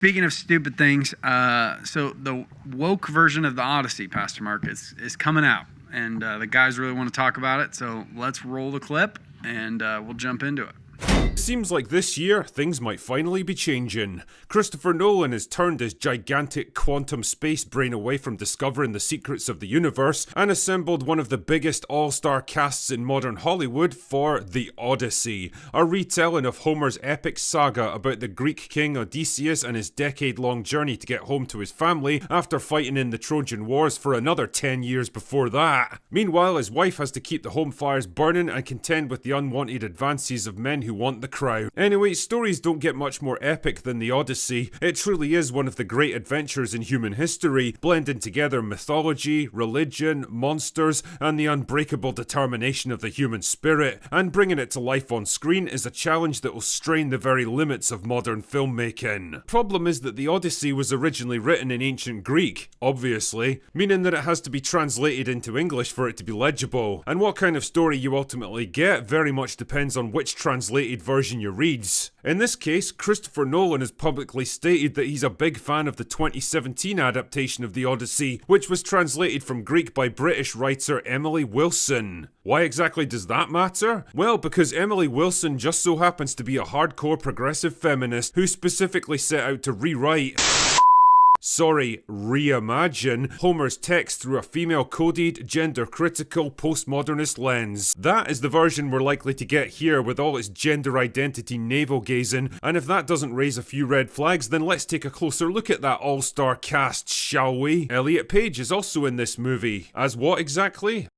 Speaking of stupid things, so the woke version of the Odyssey, Pastor Mark, is coming out, and the guys really want to talk about it. So let's roll the clip, and we'll jump into it. Seems like this year, things might finally be changing. Christopher Nolan has turned his gigantic quantum space brain away from discovering the secrets of the universe and assembled one of the biggest all-star casts in modern Hollywood for The Odyssey, a retelling of Homer's epic saga about the Greek king Odysseus and his decade-long journey to get home to his family after fighting in the Trojan Wars for another 10 years before that. Meanwhile, his wife has to keep the home fires burning and contend with the unwanted advances of men who want the crown. Anyway, stories don't get much more epic than The Odyssey. It truly is one of the great adventures in human history, blending together mythology, religion, monsters, and the unbreakable determination of the human spirit. And bringing it to life on screen is a challenge that will strain the very limits of modern filmmaking. Problem is that The Odyssey was originally written in ancient Greek, obviously, meaning that it has to be translated into English for it to be legible. And what kind of story you ultimately get very much depends on which translated version you reads. In this case, Christopher Nolan has publicly stated that he's a big fan of the 2017 adaptation of The Odyssey, which was translated from Greek by British writer Emily Wilson. Why exactly does that matter? Well, because Emily Wilson just so happens to be a hardcore progressive feminist who specifically set out to reimagine Homer's text through a female-coded, gender-critical, postmodernist lens. That is the version we're likely to get here with all its gender identity navel-gazing, and if that doesn't raise a few red flags, then let's take a closer look at that all-star cast, shall we? Elliot Page is also in this movie. As what exactly?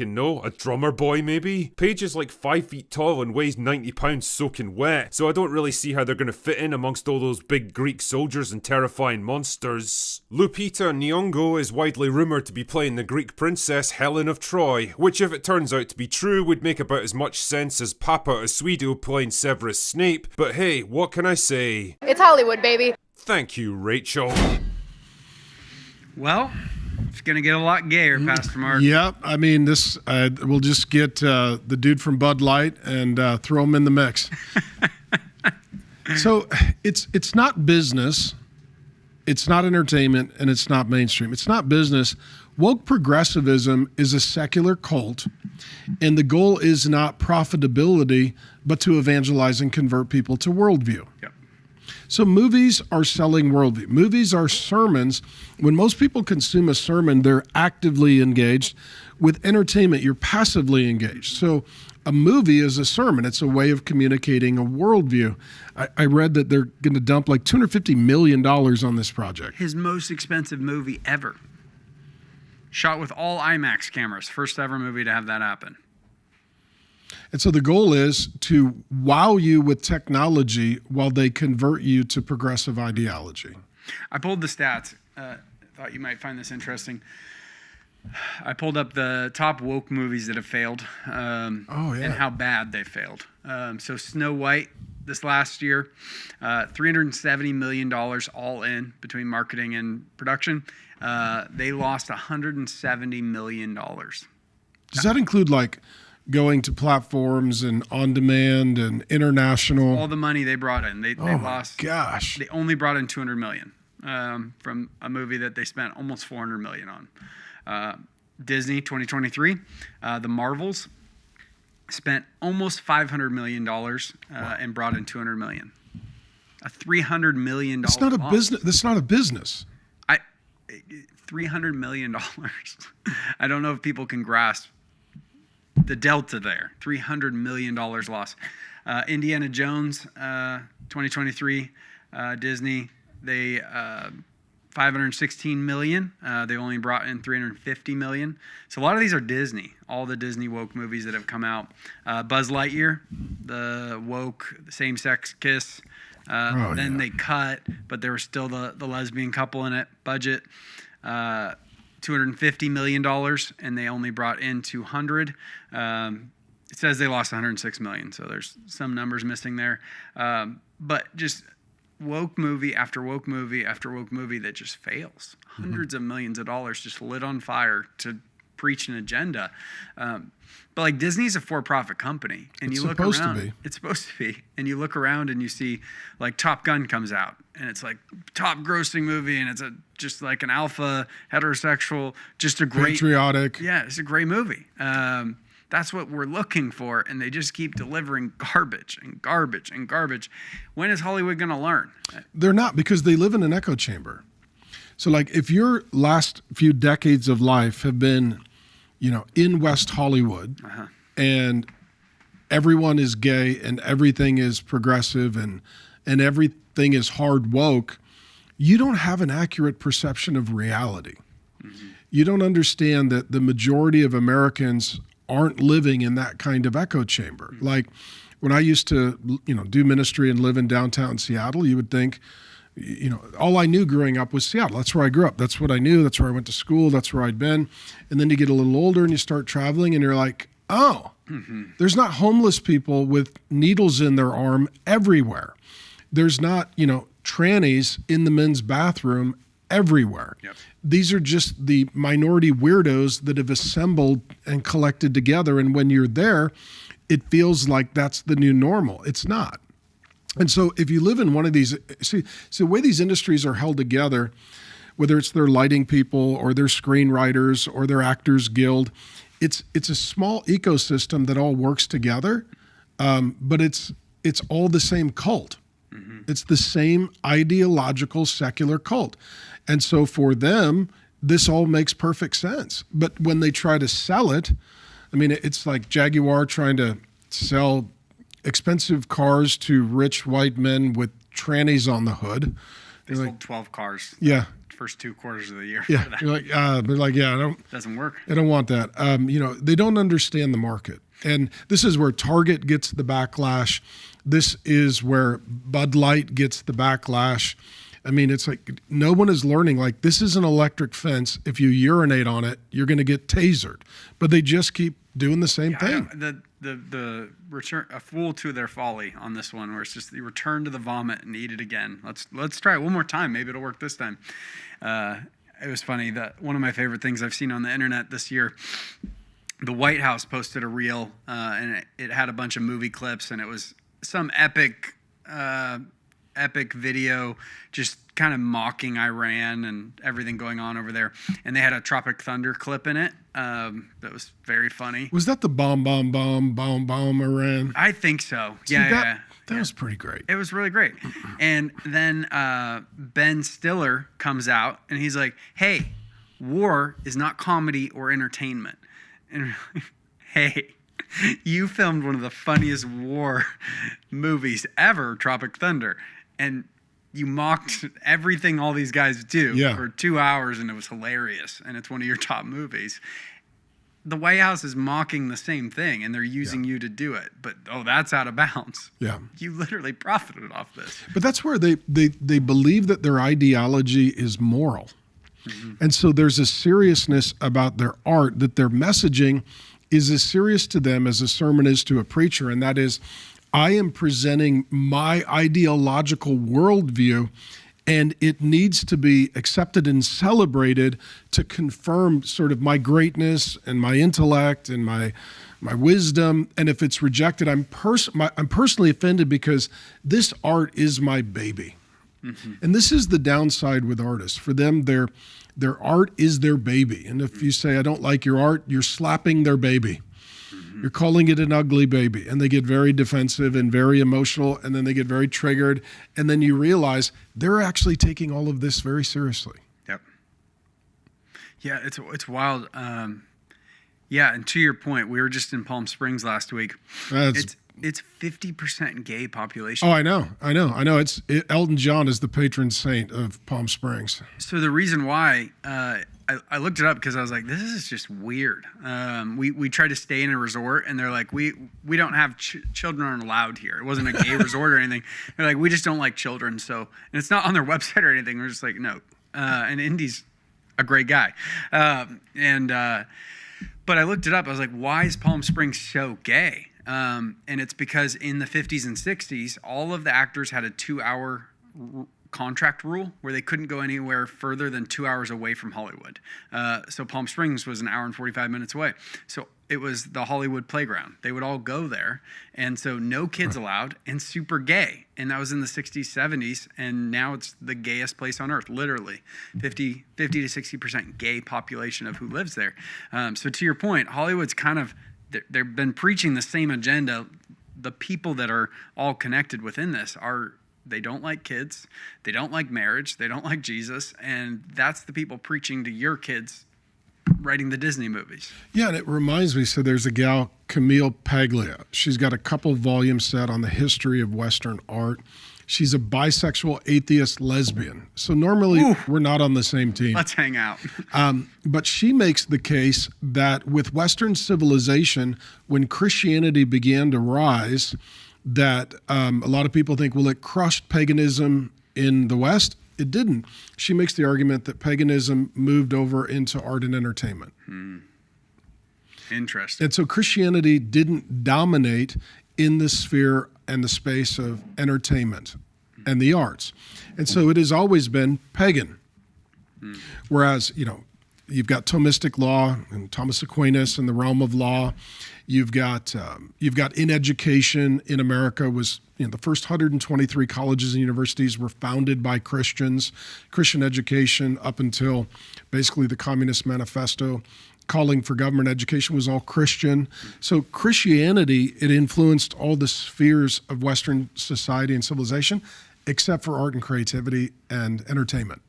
No, a drummer boy maybe? Page is like 5 feet tall and weighs 90 pounds soaking wet, so I don't really see how they're gonna fit in amongst all those big Greek soldiers and terrifying monsters. Lupita Nyong'o is widely rumoured to be playing the Greek princess Helen of Troy, which if it turns out to be true would make about as much sense as Papa Asuido playing Severus Snape, but hey, what can I say? It's Hollywood, baby. Thank you, Rachel. Well, it's going to get a lot gayer, Pastor Mark. Yep. I mean, this we'll just get the dude from Bud Light and throw him in the mix. So it's not business, it's not entertainment, and it's not mainstream. It's not business. Woke progressivism is a secular cult, and the goal is not profitability, but to evangelize and convert people to worldview. Yep. So movies are selling worldview. Movies are sermons. When most people consume a sermon, they're actively engaged. With entertainment, you're passively engaged. So a movie is a sermon. It's a way of communicating a worldview. I read that they're going to dump like $250 million on this project. His most expensive movie ever. Shot with all IMAX cameras. First ever movie to have that happen. And so the goal is to wow you with technology while they convert you to progressive ideology. I pulled the stats. Thought you might find this interesting. I pulled up the top woke movies that have failed and how bad they failed. So Snow White this last year, $370 million all in between marketing and production. They lost $170 million. Does that include like going to platforms and on demand and international? All the money they brought in, they lost. Gosh, they only brought in $200 million from a movie that they spent almost $400 million on. Disney 2023, the Marvels spent almost $500 million and brought in $200 million. A $300 million. That's not a business. That's not a business. $300 million. I don't know if people can grasp the delta there. $300 million loss. Indiana Jones 2023, Disney, they $516 million. They only brought in $350 million. So a lot of these are Disney. All the Disney woke movies that have come out. Buzz Lightyear, the woke same-sex kiss. They cut, but there was still the lesbian couple in it. Budget $250 million, and they only brought in $200. It says they lost $106 million, so there's some numbers missing there. But just woke movie after woke movie after woke movie that just fails. Hundreds of millions of dollars just lit on fire to preach an agenda. But like Disney's a for-profit company, and It's you look supposed to around. be. It's supposed to be, and you look around and you see like Top Gun comes out, and it's like top grossing movie, and it's just like an alpha heterosexual, just a great Patriotic. Yeah, it's a great movie. That's what we're looking for, and they just keep delivering garbage and garbage and garbage. When is Hollywood going to learn? They're not, because they live in an echo chamber. So like if your last few decades of life have been, in West Hollywood and everyone is gay and everything is progressive and everything is hard woke, you don't have an accurate perception of reality. Mm-hmm. You don't understand that the majority of Americans aren't living in that kind of echo chamber. Mm-hmm. Like when I used to, do ministry and live in downtown Seattle, you would think, all I knew growing up was Seattle. That's where I grew up. That's what I knew. That's where I went to school. That's where I'd been. And then you get a little older and you start traveling and you're like, oh, there's not homeless people with needles in their arm everywhere. There's not, trannies in the men's bathroom everywhere. Yep. These are just the minority weirdos that have assembled and collected together. And when you're there, it feels like that's the new normal. It's not. And so if you live in one of these, see the way these industries are held together, whether it's their lighting people or their screenwriters or their actors guild, it's a small ecosystem that all works together, but it's all the same cult. Mm-hmm. It's the same ideological secular cult. And so for them, this all makes perfect sense. But when they try to sell it, it's like Jaguar trying to sell expensive cars to rich white men with trannies on the hood. They sold 12 cars. Yeah. First 2 quarters of the year. Yeah. They're like, yeah, doesn't work. I don't want that. They don't understand the market. And this is where Target gets the backlash. This is where Bud Light gets the backlash. It's like no one is learning. Like, this is an electric fence. If you urinate on it, you're going to get tasered. But they just keep doing the same thing. The return, a fool to their folly on this one, where it's just you return to the vomit and eat it again. Let's try it one more time. Maybe it'll work this time. It was funny that one of my favorite things I've seen on the internet this year, the White House posted a reel, and it had a bunch of movie clips, and it was some epic video, just kind of mocking Iran and everything going on over there. And they had a Tropic Thunder clip in it that was very funny. Was that the bomb Iran? I think so. See, that was pretty great. It was really great. And then Ben Stiller comes out and he's like, hey, war is not comedy or entertainment. And hey, you filmed one of the funniest war movies ever, Tropic Thunder. And you mocked everything all these guys do for 2 hours, and it was hilarious. And it's one of your top movies. The White House is mocking the same thing, and they're using you to do it. But, that's out of bounds. Yeah. You literally profited off this. But that's where they believe that their ideology is moral. Mm-hmm. And so there's a seriousness about their art, that their messaging is as serious to them as a sermon is to a preacher. And that is, I am presenting my ideological worldview, and it needs to be accepted and celebrated to confirm sort of my greatness and my intellect and my wisdom. And if it's rejected, I'm personally offended, because this art is my baby. Mm-hmm. And this is the downside with artists. For them, their art is their baby. And if you say, I don't like your art, you're slapping their baby. You're calling it an ugly baby, and they get very defensive and very emotional, and then they get very triggered, and then you realize they're actually taking all of this very seriously. Yep. Yeah, it's wild. And to your point, we were just in Palm Springs last week. It's 50% gay population. Oh, I know. Elton John is the patron saint of Palm Springs. So the reason why I looked it up, because I was like, this is just weird. We tried to stay in a resort, and they're like, we don't have children aren't allowed here. It wasn't a gay resort or anything. They're like, we just don't like children. So, and it's not on their website or anything. We're just like, no. And Indy's a great guy. But I looked it up. I was like, why is Palm Springs so gay? And it's because in the 50s and 60s, all of the actors had a 2-hour contract rule where they couldn't go anywhere further than 2 hours away from Hollywood. So Palm Springs was an hour and 45 minutes away. So it was the Hollywood playground. They would all go there. And so no kids allowed and super gay. And that was in the 60s, 70s. And now it's the gayest place on earth, literally. 50 to 60% gay population of who lives there. So to your point, Hollywood's kind of, they've been preaching the same agenda. The people that are all connected within this are, they don't like kids. They don't like marriage. They don't like Jesus. And that's the people preaching to your kids writing the Disney movies. Yeah, and it reminds me, so there's a gal, Camille Paglia. She's got a couple volume set on the history of Western art. She's a bisexual, atheist, lesbian. So normally we're not on the same team. Let's hang out. But she makes the case that with Western civilization, when Christianity began to rise, that a lot of people think, well, it crushed paganism in the West. It didn't. She makes the argument that paganism moved over into art and entertainment. Interesting. And so Christianity didn't dominate in the sphere and the space of entertainment and the arts. And so it has always been pagan. Whereas, you've got Thomistic law and Thomas Aquinas in the realm of law. You've got in education in America was, the first 123 colleges and universities were founded by Christians. Christian education up until basically the Communist Manifesto calling for government education was all Christian. So Christianity, it influenced all the spheres of Western society and civilization, except for art and creativity and entertainment.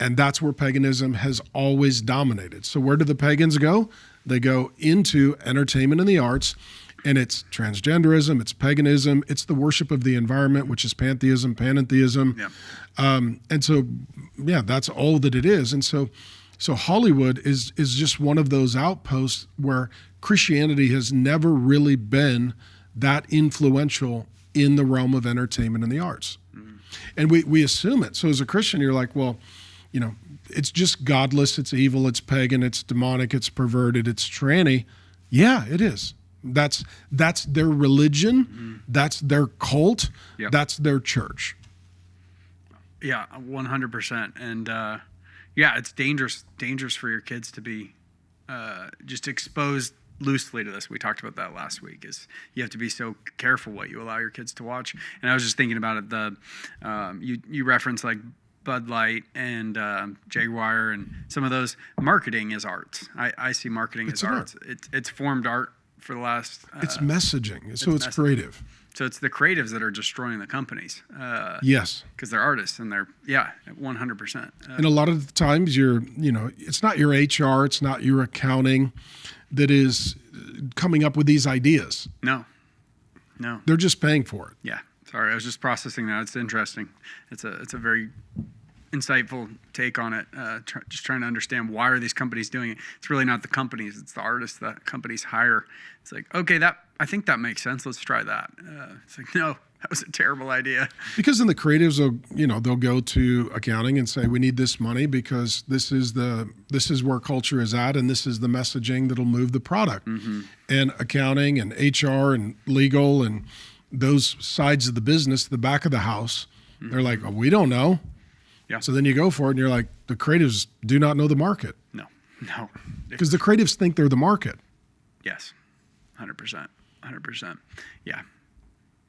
And that's where paganism has always dominated. So where do the pagans go? They go into entertainment and the arts, and it's transgenderism, it's paganism, it's the worship of the environment, which is pantheism, panentheism. And so, that's all that it is. And so Hollywood is just one of those outposts where Christianity has never really been that influential in the realm of entertainment and the arts. And we assume it. So as a Christian, you're like, well, it's just godless, it's evil, it's pagan, it's demonic, it's perverted, it's tranny. Yeah, it is. That's their religion, that's their cult, that's their church. Yeah, 100%. And it's dangerous for your kids to be just exposed loosely to this. We talked about that last week. Is you have to be so careful what you allow your kids to watch. And I was just thinking about it. You reference like Bud Light and Jaguar and some of those. Marketing is art. I see marketing as art. It's formed art for the last. It's messaging. So it's creative. So it's the creatives that are destroying the companies. Yes. Because they're artists and they're 100%. And a lot of the times it's not your HR, it's not your accounting that is coming up with these ideas. No. They're just paying for it. Yeah. Sorry, I was just processing that. It's interesting. It's a very insightful take on it. Just trying to understand, why are these companies doing it? It's really not the companies. It's the artists that companies hire. It's like, okay, I think that makes sense. Let's try that. It's like, no, that was a terrible idea. Because then the creatives they'll go to accounting and say, we need this money because this is where culture is at, and this is the messaging that'll move the product. And accounting and HR and legal and those sides of the business, the back of the house, they're like, oh, we don't know. Yeah. So then you go for it and you're like, the creatives do not know the market. No. Because the creatives think they're the market. Yes. 100%. 100%. Yeah.